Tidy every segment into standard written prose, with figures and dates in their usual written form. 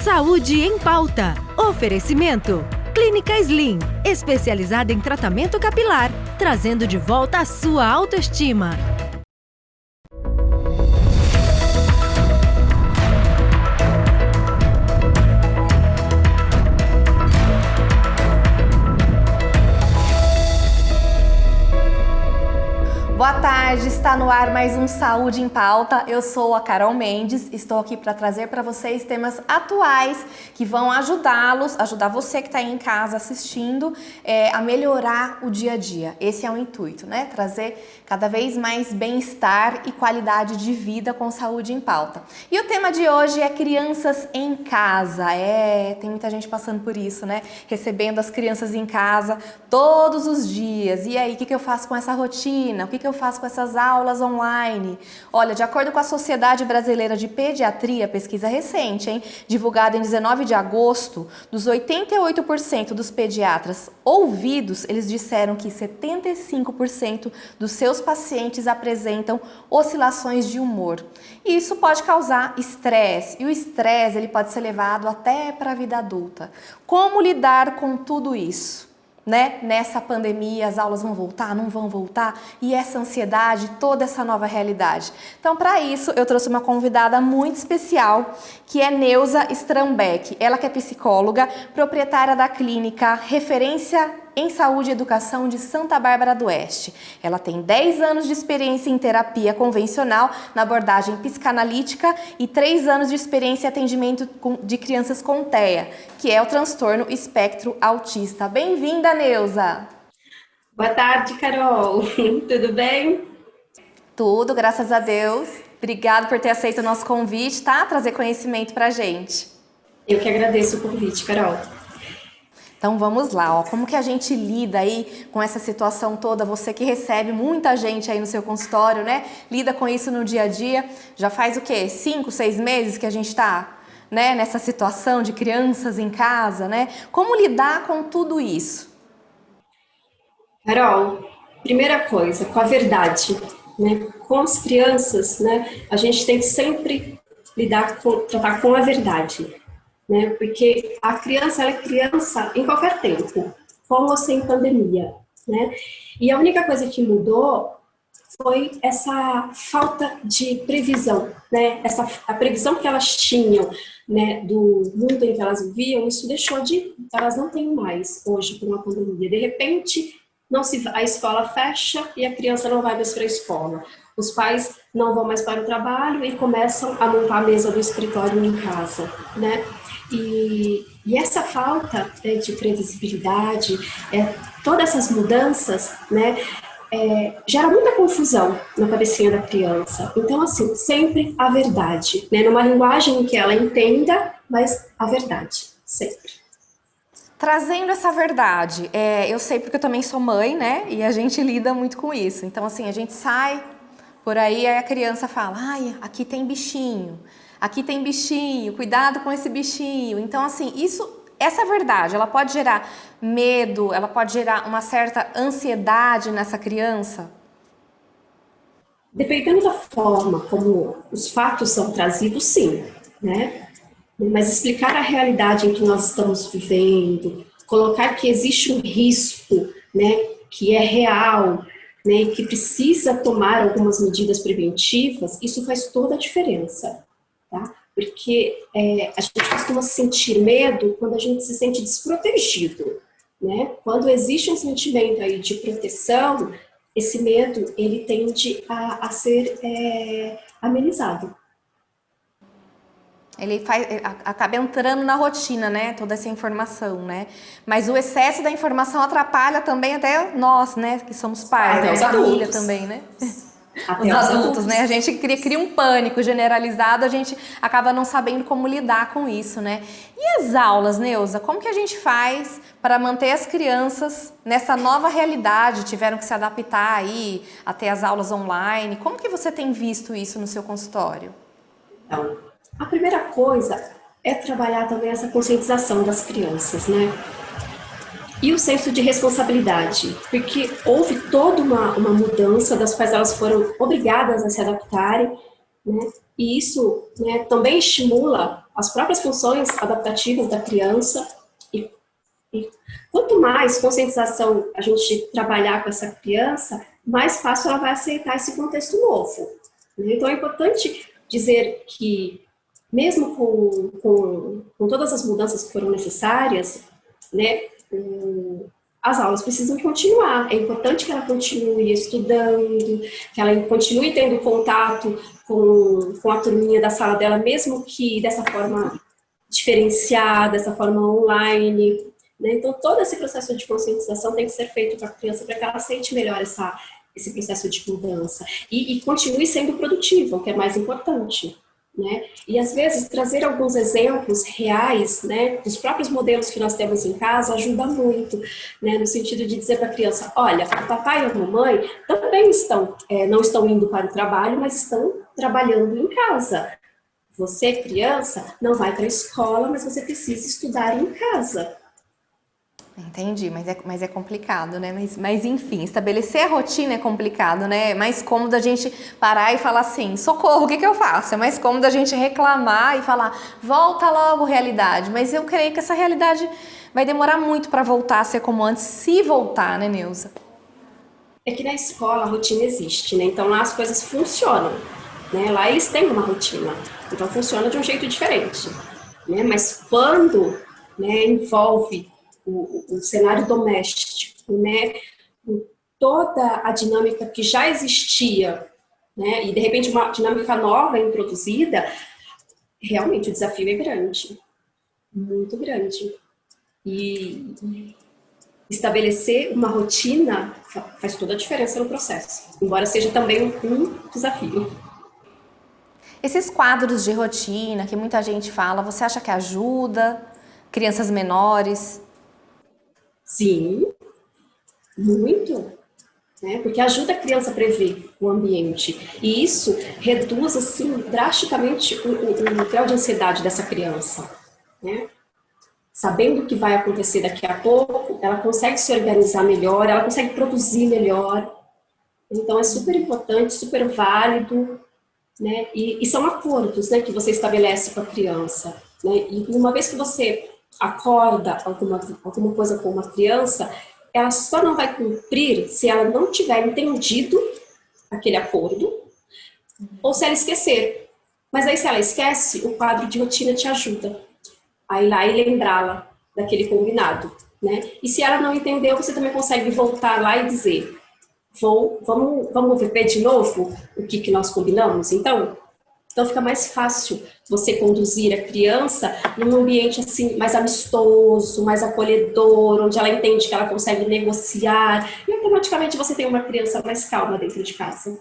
Saúde em Pauta. Oferecimento. Clínica Slim, especializada em tratamento capilar, trazendo de volta a sua autoestima. Boa tarde, está no ar mais um Saúde em Pauta. Eu sou a Carol Mendes, estou aqui para trazer para vocês temas atuais que vão ajudar você que está aí em casa assistindo a melhorar o dia a dia. Esse é o intuito, né? Trazer cada vez mais bem-estar e qualidade de vida com Saúde em Pauta. E o tema de hoje é crianças em casa. Tem muita gente passando por isso, né? Recebendo as crianças em casa todos os dias. E aí, o que eu faço com essa rotina? O que eu faço com essas aulas online? Olha, de acordo com a Sociedade Brasileira de Pediatria, pesquisa recente, divulgada em 19 de agosto, dos 88% dos pediatras ouvidos, eles disseram que 75% dos seus pacientes apresentam oscilações de humor. E isso pode causar estresse, e o estresse ele pode ser levado até para a vida adulta. Como lidar com tudo isso? Nessa pandemia, as aulas vão voltar, não vão voltar, e essa ansiedade, toda essa nova realidade. Então, para isso, eu trouxe uma convidada muito especial, que é Neuza Strambeck. Ela que é psicóloga, proprietária da clínica Referência em Saúde e Educação de Santa Bárbara do Oeste. Ela tem 10 anos de experiência em terapia convencional na abordagem psicanalítica e 3 anos de experiência em atendimento de crianças com TEA, que é o transtorno espectro autista. Bem-vinda, Neuza! Boa tarde, Carol! Tudo bem? Tudo, graças a Deus. Obrigada por ter aceito o nosso convite, tá? Trazer conhecimento pra gente. Eu que agradeço o convite, Carol. Então vamos lá, como que a gente lida aí com essa situação toda? Você que recebe muita gente aí no seu consultório, né? Lida com isso no dia a dia. Já faz o quê? 5, 6 meses que a gente tá, nessa situação de crianças em casa, né? Como lidar com tudo isso? Carol, primeira coisa, com a verdade, né? Com as crianças, né? A gente tem que sempre tratar com a verdade. Né? Porque a criança, ela é criança em qualquer tempo, com ou sem pandemia, né? E a única coisa que mudou foi essa falta de previsão, né? A previsão que elas tinham, né, do mundo em que elas viviam, isso elas não têm mais hoje com a pandemia. De repente, a escola fecha e a criança não vai mais para a escola. Os pais não vão mais para o trabalho e começam a montar a mesa do escritório em casa, né? E essa falta de previsibilidade, todas essas mudanças, né, gera muita confusão na cabecinha da criança. Então, assim, sempre a verdade, né, numa linguagem que ela entenda, mas a verdade, sempre. Trazendo essa verdade, eu sei porque eu também sou mãe, né, e a gente lida muito com isso. Então, assim, a gente sai por aí a criança fala, ai, aqui tem bichinho. Aqui tem bichinho, cuidado com esse bichinho. Então, assim, essa verdade, ela pode gerar medo, ela pode gerar uma certa ansiedade nessa criança? Dependendo da forma como os fatos são trazidos, sim, né? Mas explicar a realidade em que nós estamos vivendo, colocar que existe um risco, né, que é real, né, que precisa tomar algumas medidas preventivas, isso faz toda a diferença. Tá? Porque a gente costuma sentir medo quando a gente se sente desprotegido, né? Quando existe um sentimento aí de proteção, esse medo ele tende a ser amenizado. Ele acaba entrando na rotina, né? Toda essa informação, né? Mas o excesso da informação atrapalha também até nós, né? Que somos pais, né? A família também, né? Os adultos, né? A gente cria um pânico generalizado, a gente acaba não sabendo como lidar com isso, né? E as aulas, Neuza? Como que a gente faz para manter as crianças nessa nova realidade? Tiveram que se adaptar aí até as aulas online. Como que você tem visto isso no seu consultório? Então, a primeira coisa é trabalhar também essa conscientização das crianças, né? E o senso de responsabilidade, porque houve toda uma mudança das quais elas foram obrigadas a se adaptarem, né? E isso, né, também estimula as próprias funções adaptativas da criança. E quanto mais conscientização a gente trabalhar com essa criança, mais fácil ela vai aceitar esse contexto novo. Então é importante dizer que, mesmo com todas as mudanças que foram necessárias, né, as aulas precisam continuar. É importante que ela continue estudando, que ela continue tendo contato com a turminha da sala dela, mesmo que dessa forma diferenciada, dessa forma online. Né? Então, todo esse processo de conscientização tem que ser feito para a criança, para que ela aceite melhor esse processo de mudança. E continue sendo produtiva, o que é mais importante. Né? E, às vezes, trazer alguns exemplos reais, né, dos próprios modelos que nós temos em casa ajuda muito, né, no sentido de dizer para a criança, olha, o papai e a mamãe também não estão indo para o trabalho, mas estão trabalhando em casa. Você, criança, não vai para a escola, mas você precisa estudar em casa. Entendi, mas é complicado, né? Mas enfim, estabelecer a rotina é complicado, né? É mais cômodo a gente parar e falar assim, socorro, o que eu faço? É mais cômodo a gente reclamar e falar, volta logo realidade. Mas eu creio que essa realidade vai demorar muito para voltar a ser como antes, se voltar, né, Neuza? É que na escola a rotina existe, né? Então lá as coisas funcionam, né? Lá eles têm uma rotina, então funciona de um jeito diferente, né? Mas quando, né, envolve o cenário doméstico, né, toda a dinâmica que já existia, né, e de repente uma dinâmica nova introduzida, realmente o desafio é grande, muito grande. E estabelecer uma rotina faz toda a diferença no processo, embora seja também um desafio. Esses quadros de rotina que muita gente fala, você acha que ajuda crianças menores? Sim, muito, né? Porque ajuda a criança a prever o ambiente. E isso reduz, assim, drasticamente o grau de ansiedade dessa criança, né? Sabendo o que vai acontecer daqui a pouco, ela consegue se organizar melhor, ela consegue produzir melhor. Então, é super importante, super válido, né? E são acordos, né, que você estabelece com a criança, né? E uma vez que você acorda alguma coisa com uma criança, ela só não vai cumprir se ela não tiver entendido aquele acordo ou se ela esquecer. Mas aí, se ela esquece, o quadro de rotina te ajuda a ir lá e lembrá-la daquele combinado, né? E se ela não entendeu, você também consegue voltar lá e dizer, vamos ver de novo o que nós combinamos, então fica mais fácil você conduzir a criança num ambiente assim mais amistoso, mais acolhedor, onde ela entende que ela consegue negociar e automaticamente você tem uma criança mais calma dentro de casa.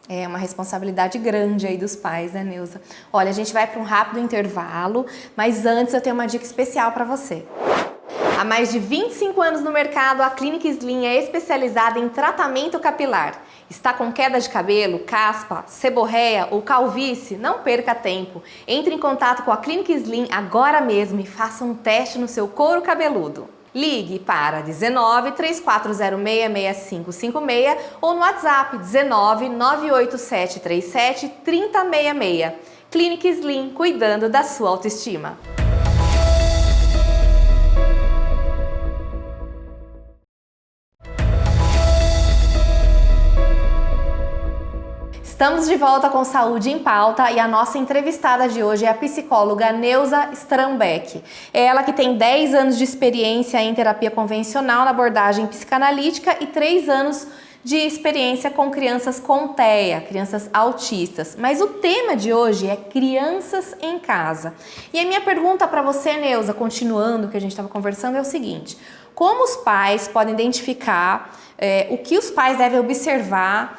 É uma responsabilidade grande aí dos pais, né, Neuza? Olha, a gente vai para um rápido intervalo, mas antes eu tenho uma dica especial para você. Há mais de 25 anos no mercado, a Clínica Slim é especializada em tratamento capilar. Está com queda de cabelo, caspa, seborreia ou calvície? Não perca tempo. Entre em contato com a Clínica Slim agora mesmo e faça um teste no seu couro cabeludo. Ligue para 19 3406 6556 ou no WhatsApp 19 98737 3066. Clínica Slim, cuidando da sua autoestima. Estamos de volta com Saúde em Pauta e a nossa entrevistada de hoje é a psicóloga Neuza Strambeck. É ela que tem 10 anos de experiência em terapia convencional na abordagem psicanalítica e 3 anos de experiência com crianças com TEA, crianças autistas. Mas o tema de hoje é crianças em casa. E a minha pergunta para você, Neuza, continuando o que a gente estava conversando, é o seguinte: como os pais podem identificar o que os pais devem observar,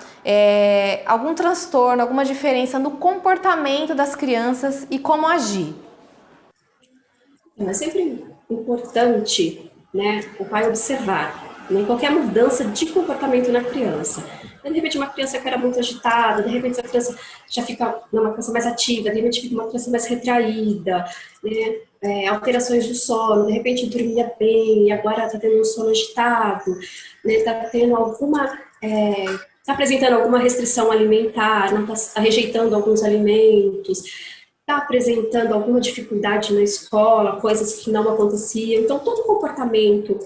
algum transtorno, alguma diferença no comportamento das crianças e como agir? É sempre importante, né, o pai observar, né, qualquer mudança de comportamento na criança. De repente uma criança que era muito agitada, de repente a criança já fica uma criança mais ativa, de repente fica uma criança mais retraída, né, alterações do sono, de repente dormia bem, agora está tendo um sono agitado, né, está tendo está apresentando alguma restrição alimentar, não está rejeitando alguns alimentos. está apresentando alguma dificuldade na escola, coisas que não aconteciam. Então, todo comportamento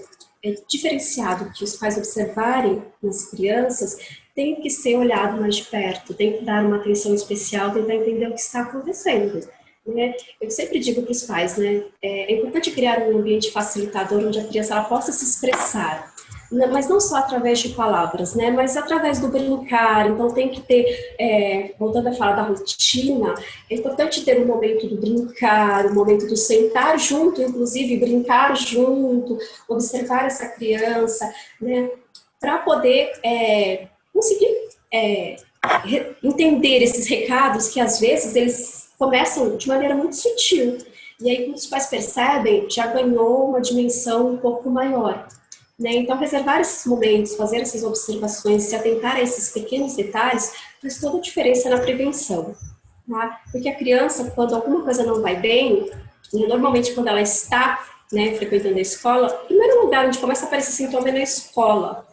diferenciado que os pais observarem nas crianças tem que ser olhado mais de perto, tem que dar uma atenção especial, tentar entender o que está acontecendo. Né? Eu sempre digo para os pais, né, é importante criar um ambiente facilitador onde a criança ela possa se expressar, mas não só através de palavras, né, mas através do brincar. Então tem que ter, voltando a falar da rotina, é importante ter um momento do brincar, um momento do sentar junto, inclusive brincar junto, observar essa criança, né, para poder conseguir entender esses recados que às vezes eles começam de maneira muito sutil. E aí, quando os pais percebem, já ganhou uma dimensão um pouco maior. Né? Então, reservar esses momentos, fazer essas observações, se atentar a esses pequenos detalhes, faz toda a diferença na prevenção. Tá? Porque a criança, quando alguma coisa não vai bem, normalmente quando ela está, né, frequentando a escola, em primeiro lugar, onde começa a aparecer sintoma é na escola.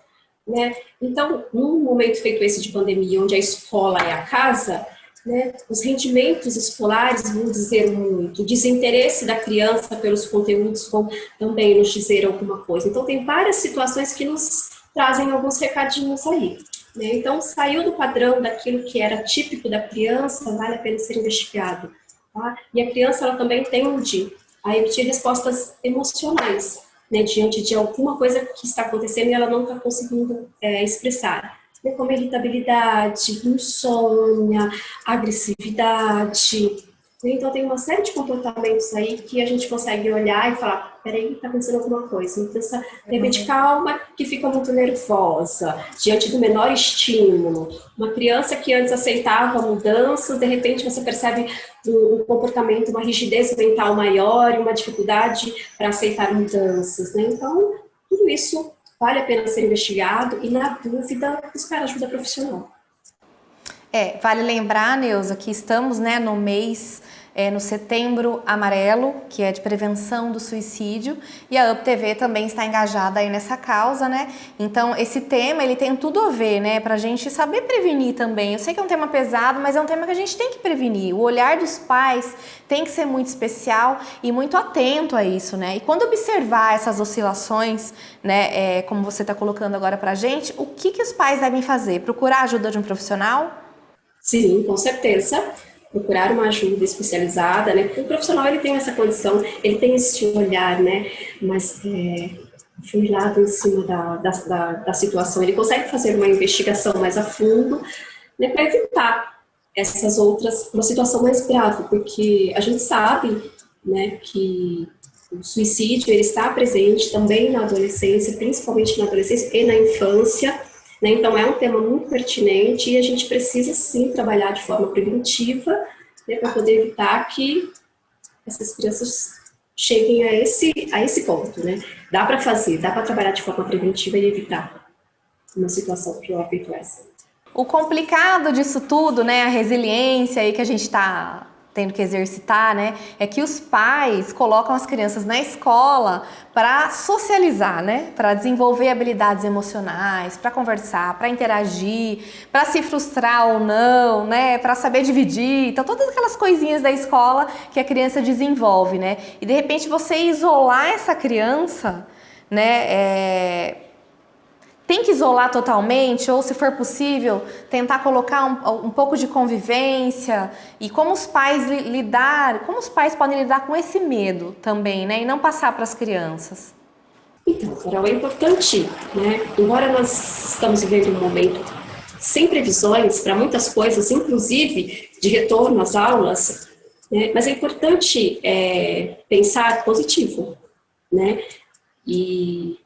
Né? Então, num momento feito esse de pandemia, onde a escola é a casa, né, os rendimentos escolares vão dizer muito, o desinteresse da criança pelos conteúdos vão também nos dizer alguma coisa. Então, tem várias situações que nos trazem alguns recadinhos aí. Né? Então, saiu do padrão daquilo que era típico da criança, vale a pena ser investigado. Tá? E a criança ela também tende a emitir respostas emocionais, né, diante de alguma coisa que está acontecendo e ela não está conseguindo expressar. Como irritabilidade, insônia, agressividade. Então, tem uma série de comportamentos aí que a gente consegue olhar e falar, peraí, está acontecendo alguma coisa. Uma criança, de repente, calma, que fica muito nervosa, diante do menor estímulo. Uma criança que antes aceitava mudanças, de repente você percebe um comportamento, uma rigidez mental maior e uma dificuldade para aceitar mudanças. Né? Então, tudo isso vale a pena ser investigado e, na dúvida, buscar ajuda profissional. Vale lembrar, Neuza, que estamos, né, no mês, no Setembro Amarelo, que é de prevenção do suicídio, e a UpTV também está engajada aí nessa causa, né? Então, esse tema, ele tem tudo a ver, né, pra gente saber prevenir também. Eu sei que é um tema pesado, mas é um tema que a gente tem que prevenir. O olhar dos pais tem que ser muito especial e muito atento a isso, né? E quando observar essas oscilações, né, como você está colocando agora pra gente, o que os pais devem fazer? Procurar a ajuda de um profissional? Sim, com certeza. Procurar uma ajuda especializada, né? Porque o profissional, ele tem essa condição, ele tem esse olhar, né? Mas afunilado em cima da situação. Ele consegue fazer uma investigação mais a fundo, né? Para evitar essas outras, uma situação mais grave. Porque a gente sabe, né, que o suicídio, ele está presente também na adolescência, principalmente na adolescência e na infância. Né? Então, é um tema muito pertinente e a gente precisa, sim, trabalhar de forma preventiva, né, para poder evitar que essas crianças cheguem a esse ponto. Né? Dá para fazer, dá para trabalhar de forma preventiva e evitar uma situação pior feito essa. O complicado disso tudo, né, a resiliência aí que a gente está tendo que exercitar, né, é que os pais colocam as crianças na escola para socializar, né, para desenvolver habilidades emocionais, para conversar, para interagir, para se frustrar ou não, né, para saber dividir. Então, todas aquelas coisinhas da escola que a criança desenvolve, né, e de repente você isolar essa criança, né, tem que isolar totalmente, ou se for possível, tentar colocar um pouco de convivência, e como os pais podem lidar com esse medo também, né, e não passar para as crianças. Então, Carol, é importante, né, embora nós estamos vivendo um momento sem previsões para muitas coisas, inclusive de retorno às aulas, né, mas é importante pensar positivo, né, e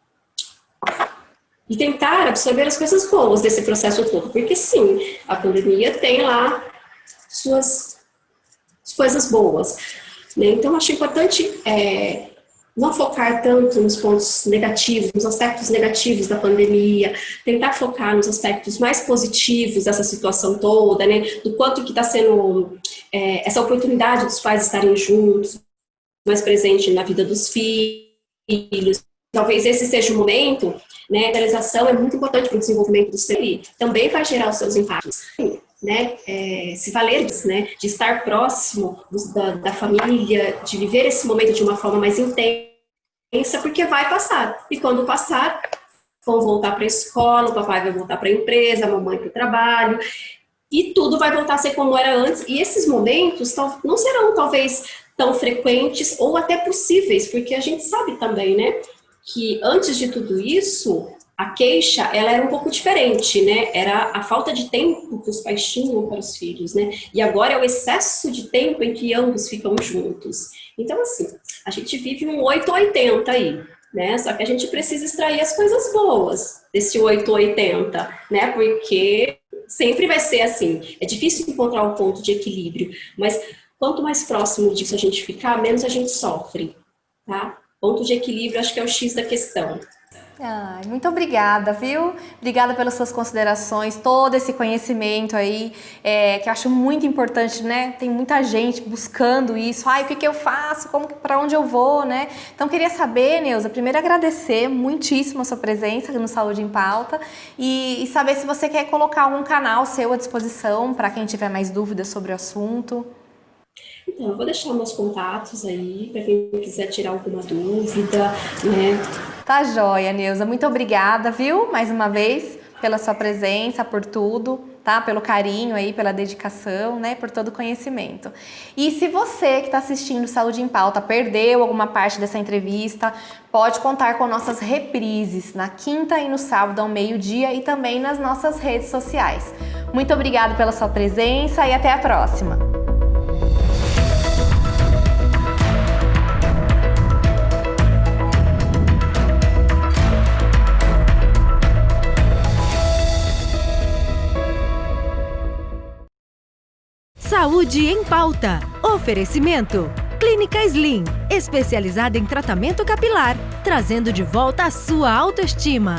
tentar absorver as coisas boas desse processo todo, porque sim, a pandemia tem lá suas coisas boas, né? Então, acho importante não focar tanto nos pontos negativos, nos aspectos negativos da pandemia, tentar focar nos aspectos mais positivos dessa situação toda, né? Do quanto que está sendo essa oportunidade dos pais estarem juntos, mais presente na vida dos filhos. Talvez esse seja o momento, né? A realização é muito importante para o desenvolvimento do ser, também vai gerar os seus impactos. né, se valer disso, né, de estar próximo da família, de viver esse momento de uma forma mais intensa, porque vai passar. E quando passar, vão voltar para a escola, o papai vai voltar para a empresa, a mamãe para o trabalho, e tudo vai voltar a ser como era antes. E esses momentos não serão, talvez, tão frequentes ou até possíveis, porque a gente sabe também, né, que antes de tudo isso, a queixa, ela era um pouco diferente, né? Era a falta de tempo que os pais tinham para os filhos, né? E agora é o excesso de tempo em que ambos ficam juntos. Então, assim, a gente vive um 880 aí, né? Só que a gente precisa extrair as coisas boas desse 880, né? Porque sempre vai ser assim. É difícil encontrar um ponto de equilíbrio, mas quanto mais próximo disso a gente ficar, menos a gente sofre, tá? Ponto de equilíbrio, acho que é o X da questão. Ai, muito obrigada, viu? Obrigada pelas suas considerações, todo esse conhecimento aí, que eu acho muito importante, né? Tem muita gente buscando isso. Ai, o que eu faço? Para onde eu vou, né? Então, queria saber, Neuza, primeiro agradecer muitíssimo a sua presença no Saúde em Pauta e saber se você quer colocar algum canal seu à disposição para quem tiver mais dúvidas sobre o assunto. Então, eu vou deixar meus contatos aí, para quem quiser tirar alguma dúvida, né? Tá joia, Neuza. Muito obrigada, viu? Mais uma vez, pela sua presença, por tudo, tá? Pelo carinho aí, pela dedicação, né? Por todo o conhecimento. E se você que está assistindo Saúde em Pauta perdeu alguma parte dessa entrevista, pode contar com nossas reprises na quinta e no sábado ao meio-dia e também nas nossas redes sociais. Muito obrigada pela sua presença e até a próxima! Saúde em Pauta. Oferecimento. Clínica Slim, especializada em tratamento capilar, trazendo de volta a sua autoestima.